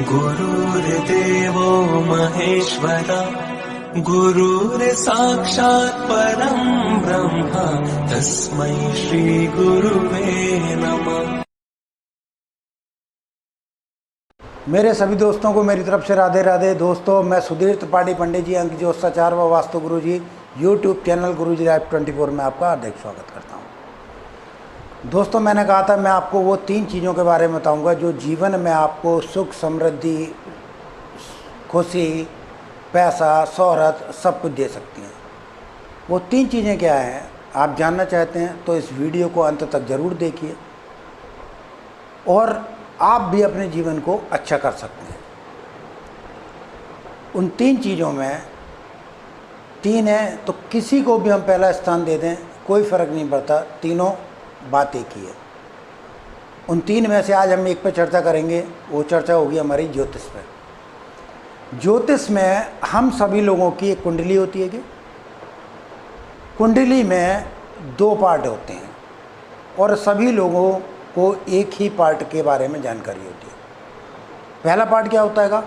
गुरुर्देवो महेश्वरा गुरुर्साक्षात् परं ब्रह्म तस्मै श्री गुरुवे नमः। मेरे सभी दोस्तों को मेरी तरफ से राधे राधे। दोस्तों, मैं सुधीर त्रिपाठी पंडित जी, अंक ज्योतिषाचार्य व वास्तु गुरु जी, यूट्यूब चैनल गुरु जी लाइव 24 में आपका हार्दिक स्वागत करता हूं। दोस्तों, मैंने कहा था मैं आपको वो 3 चीज़ों के बारे में बताऊंगा जो जीवन में आपको सुख, समृद्धि, खुशी, पैसा, शोहरत सब कुछ दे सकती हैं। वो 3 चीज़ें क्या हैं, आप जानना चाहते हैं तो इस वीडियो को अंत तक ज़रूर देखिए और आप भी अपने जीवन को अच्छा कर सकते हैं। उन 3 चीज़ों में 3 है तो किसी को भी हम पहला स्थान दे दें, कोई फ़र्क नहीं पड़ता, तीनों बात एक ही है। उन 3 में से आज हम एक पे चर्चा करेंगे। वो चर्चा होगी हमारी ज्योतिष पे। ज्योतिष में हम सभी लोगों की एक कुंडली होती है कि कुंडली में 2 पार्ट होते हैं और सभी लोगों को एक ही पार्ट के बारे में जानकारी होती है। पहला पार्ट क्या होता है?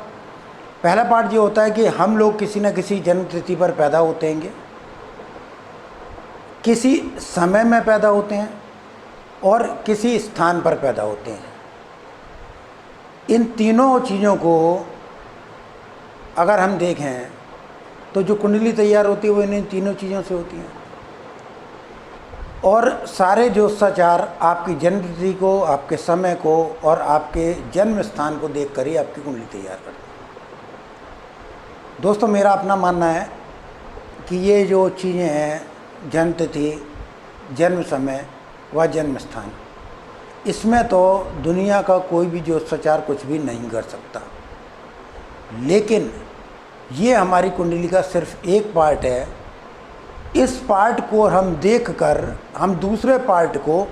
पहला पार्ट ये होता है कि हम लोग किसी न किसी जन्म तिथि पर पैदा होते हैं, किसी समय में पैदा होते हैं और किसी स्थान पर पैदा होते हैं। इन तीनों चीज़ों को अगर हम देखें तो जो कुंडली तैयार होती है वो इन तीनों चीज़ों से होती है। और सारे ज्योतिषाचार आपकी जन्म तिथि को, आपके समय को और आपके जन्म स्थान को देखकर ही आपकी कुंडली तैयार करते हैं। दोस्तों, मेरा अपना मानना है कि ये जो चीज़ें हैं, जन्म तिथि, जन्म समय व जन्म स्थान, इसमें तो दुनिया का कोई भी ज्योतिषाचार कुछ भी नहीं कर सकता। लेकिन ये हमारी कुंडली का सिर्फ एक पार्ट है। इस पार्ट को हम देखकर हम दूसरे पार्ट को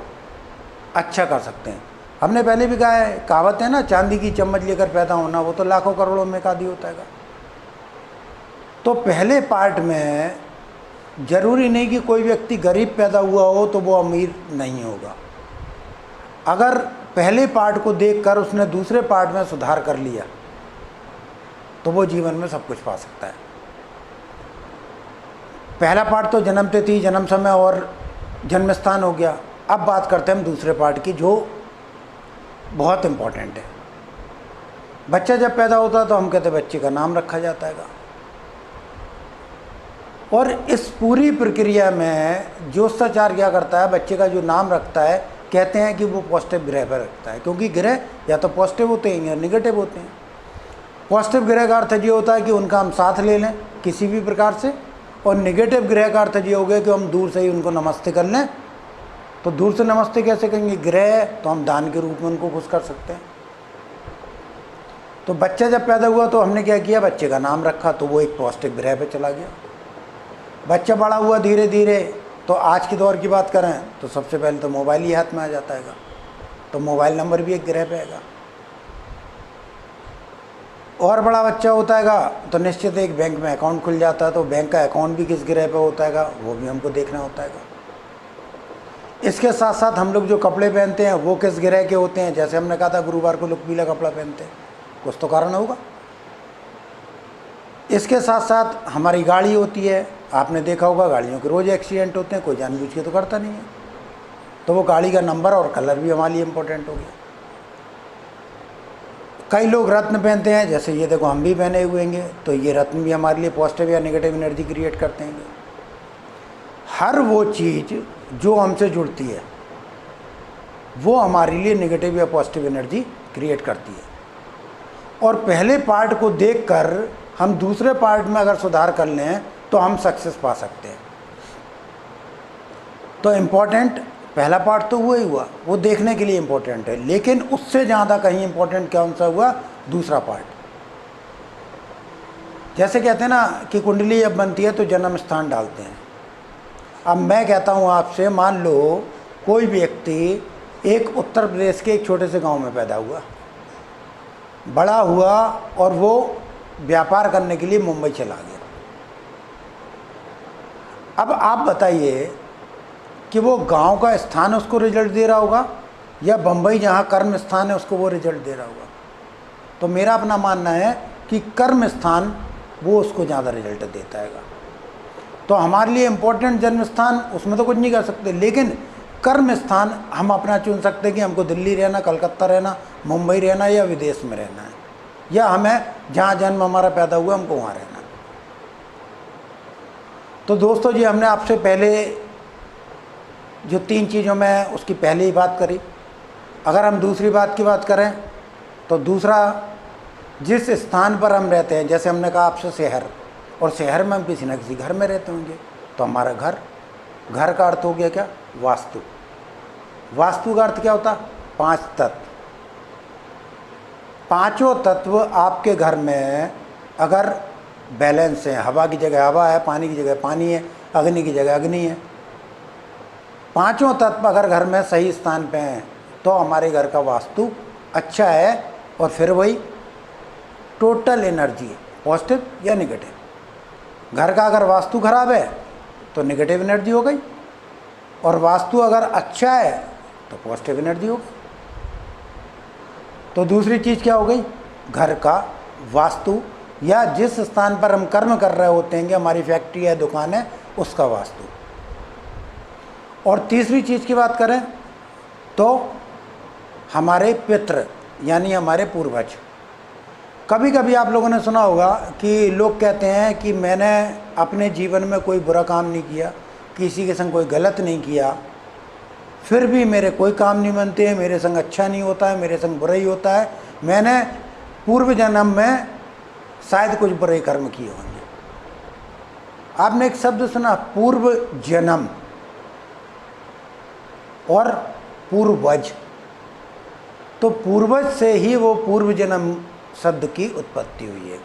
अच्छा कर सकते हैं। हमने पहले भी कहा है, कहावत है ना, चांदी की चम्मच लेकर पैदा होना, वो तो लाखों करोड़ों में एक आधी होता है। तो पहले पार्ट में ज़रूरी नहीं कि कोई व्यक्ति गरीब पैदा हुआ हो तो वो अमीर नहीं होगा। अगर पहले पार्ट को देखकर उसने दूसरे पार्ट में सुधार कर लिया तो वो जीवन में सब कुछ पा सकता है। पहला पार्ट तो जन्म तिथि, जन्म समय और जन्म स्थान हो गया। अब बात करते हैं हम दूसरे पार्ट की, जो बहुत इम्पोर्टेंट है। बच्चा जब पैदा होता है तो हम कहते हैं बच्चे का नाम रखा जाता है। और इस पूरी प्रक्रिया में ज्योतिषाचार क्या करता है, बच्चे का जो नाम रखता है, कहते हैं कि वो पॉजिटिव ग्रह पर रखता है, क्योंकि ग्रह या तो पॉजिटिव होते हैं या निगेटिव होते हैं। पॉजिटिव ग्रह का अर्थ ये होता है कि उनका हम साथ ले लें किसी भी प्रकार से, और निगेटिव ग्रह का अर्थ ये हो गया कि हम दूर से ही उनको नमस्ते कर लें। तो दूर से नमस्ते कैसे करेंगे? ग्रह तो हम दान के रूप में उनको खुश कर सकते हैं। तो बच्चा जब पैदा हुआ तो हमने क्या किया, बच्चे का नाम रखा, तो वो एक पॉजिटिव ग्रह पर चला गया। बच्चा बड़ा हुआ धीरे धीरे, तो आज के दौर की बात करें तो सबसे पहले तो मोबाइल ही हाथ में आ जाता है, तो मोबाइल नंबर भी एक ग्रह पे आएगा। और बड़ा बच्चा होता है तो निश्चित एक बैंक में अकाउंट खुल जाता है, तो बैंक का अकाउंट भी किस ग्रह पे होता है वो भी हमको देखना होता है। इसके साथ साथ हम लोग जो कपड़े पहनते हैं वो किस ग्रह के होते हैं। जैसे हमने कहा था गुरुवार को लोग पीला कपड़ा पहनते हैं, कुछ तो कारण होगा। इसके साथ साथ हमारी गाड़ी होती है, आपने देखा होगा गाड़ियों के रोज़ एक्सीडेंट होते हैं, कोई जानबूझ के तो करता नहीं है। तो वो गाड़ी का नंबर और कलर भी हमारे लिए इम्पोर्टेंट हो गया। कई लोग रत्न पहनते हैं, जैसे ये देखो हम भी पहने हुए हैं, तो ये रत्न भी हमारे लिए पॉजिटिव या नेगेटिव एनर्जी क्रिएट करते हैं। हर वो चीज़ जो हमसे जुड़ती है वो हमारे लिए नेगेटिव या पॉजिटिव एनर्जी क्रिएट करती है। और पहले पार्ट को देखकर हम दूसरे पार्ट में अगर सुधार कर लें तो हम सक्सेस पा सकते हैं। तो इम्पोर्टेंट पहला पार्ट तो हुआ ही हुआ, वो देखने के लिए इम्पोर्टेंट है। लेकिन उससे ज़्यादा कहीं इम्पोर्टेंट कौन सा हुआ? दूसरा पार्ट। जैसे कहते हैं ना कि कुंडली जब बनती है तो जन्म स्थान डालते हैं। अब मैं कहता हूँ आपसे, मान लो कोई व्यक्ति एक उत्तर प्रदेश के एक छोटे से गांव में पैदा हुआ, बड़ा हुआ और वो व्यापार करने के लिए मुंबई चला गया। अब आप बताइए कि वो गांव का स्थान उसको रिजल्ट दे रहा होगा या बम्बई जहाँ कर्म स्थान है उसको वो रिजल्ट दे रहा होगा? तो मेरा अपना मानना है कि कर्म स्थान वो उसको ज़्यादा रिजल्ट देता है। तो हमारे लिए इम्पोर्टेंट जन्म स्थान उसमें तो कुछ नहीं कर सकते, लेकिन कर्म स्थान हम अपना चुन सकते हैं कि हमको दिल्ली रहना, कलकत्ता रहना, मुंबई रहना या विदेश में रहना है, या हमें जहाँ जन्म हमारा पैदा हुआ हमको वहाँ रहना है। तो दोस्तों जी, हमने आपसे पहले जो 3 चीज़ों में उसकी पहले ही बात करी। अगर हम दूसरी बात की बात करें तो दूसरा, जिस स्थान पर हम रहते हैं, जैसे हमने कहा आपसे शहर, और शहर में हम किसी न किसी घर में रहते होंगे, तो हमारा घर का अर्थ हो गया क्या? वास्तु। वास्तु का अर्थ क्या होता? 5 तत्व। 5 तत्व आपके घर में अगर बैलेंस है, हवा की जगह हवा है, पानी की जगह पानी है, अग्नि की जगह अग्नि है, 5 तत्व अगर घर में सही स्थान पे हैं तो हमारे घर का वास्तु अच्छा है। और फिर वही टोटल एनर्जी है, पॉजिटिव या नेगेटिव। घर का अगर वास्तु खराब है तो नेगेटिव एनर्जी हो गई, और वास्तु अगर अच्छा है तो पॉजिटिव एनर्जी हो गई। तो दूसरी चीज़ क्या हो गई? घर का वास्तु, या जिस स्थान पर हम कर्म कर रहे होते हैं कि हमारी फैक्ट्री है, दुकान है, उसका वास्तु। और तीसरी चीज़ की बात करें तो हमारे पितृ यानी हमारे पूर्वज। कभी कभी आप लोगों ने सुना होगा कि लोग कहते हैं कि मैंने अपने जीवन में कोई बुरा काम नहीं किया, किसी के संग कोई गलत नहीं किया, फिर भी मेरे कोई काम नहीं बनते हैं, मेरे संग अच्छा नहीं होता है, मेरे संग बुरा ही होता है, मैंने पूर्व जन्म में शायद कुछ बुरे कर्म किए होंगे। आपने एक शब्द सुना, पूर्व जन्म और पूर्वज। तो पूर्वज से ही वो पूर्व जन्म शब्द की उत्पत्ति हुई है।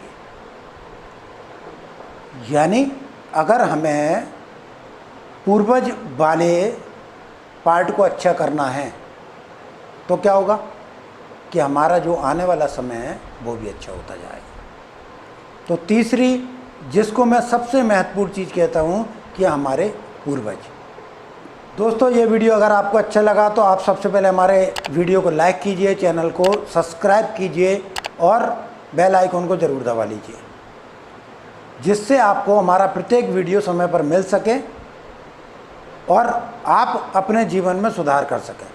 यानी अगर हमें पूर्वज वाले पार्ट को अच्छा करना है तो क्या होगा कि हमारा जो आने वाला समय है वो भी अच्छा होता जाएगा। तो तीसरी, जिसको मैं सबसे महत्वपूर्ण चीज़ कहता हूँ, कि हमारे पूर्वज। दोस्तों, ये वीडियो अगर आपको अच्छा लगा तो आप सबसे पहले हमारे वीडियो को लाइक कीजिए, चैनल को सब्सक्राइब कीजिए और बेल आइकन को ज़रूर दबा लीजिए, जिससे आपको हमारा प्रत्येक वीडियो समय पर मिल सके और आप अपने जीवन में सुधार कर सकें।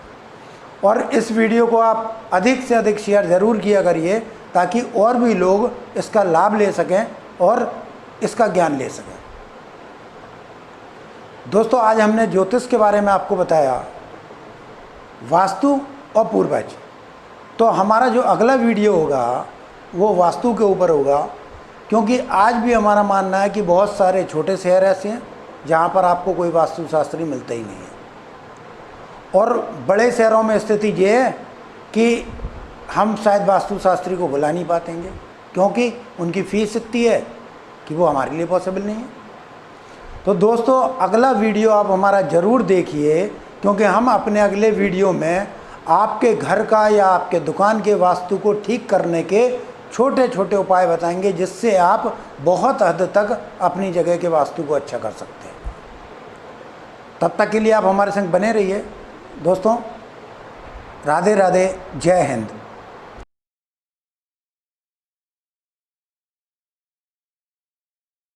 और इस वीडियो को आप अधिक से अधिक शेयर ज़रूर किया करिए, ताकि और भी लोग इसका लाभ ले सकें और इसका ज्ञान ले सकें। दोस्तों, आज हमने ज्योतिष के बारे में आपको बताया, वास्तु और पूर्वज। तो हमारा जो अगला वीडियो होगा वो वास्तु के ऊपर होगा, क्योंकि आज भी हमारा मानना है कि बहुत सारे छोटे शहर ऐसे हैं जहाँ पर आपको कोई वास्तुशास्त्री मिलता ही नहीं है, और बड़े शहरों में स्थिति ये है कि हम शायद वास्तुशास्त्री को बुला नहीं पातेंगे, क्योंकि उनकी फ़ीस इतनी है कि वो हमारे लिए पॉसिबल नहीं है। तो दोस्तों, अगला वीडियो आप हमारा ज़रूर देखिए, क्योंकि हम अपने अगले वीडियो में आपके घर का या आपके दुकान के वास्तु को ठीक करने के छोटे छोटे उपाय बताएंगे, जिससे आप बहुत हद तक अपनी जगह के वास्तु को अच्छा कर सकते हैं। तब तक के लिए आप हमारे संग बने रहिए। दोस्तों, राधे राधे, जय हिंद।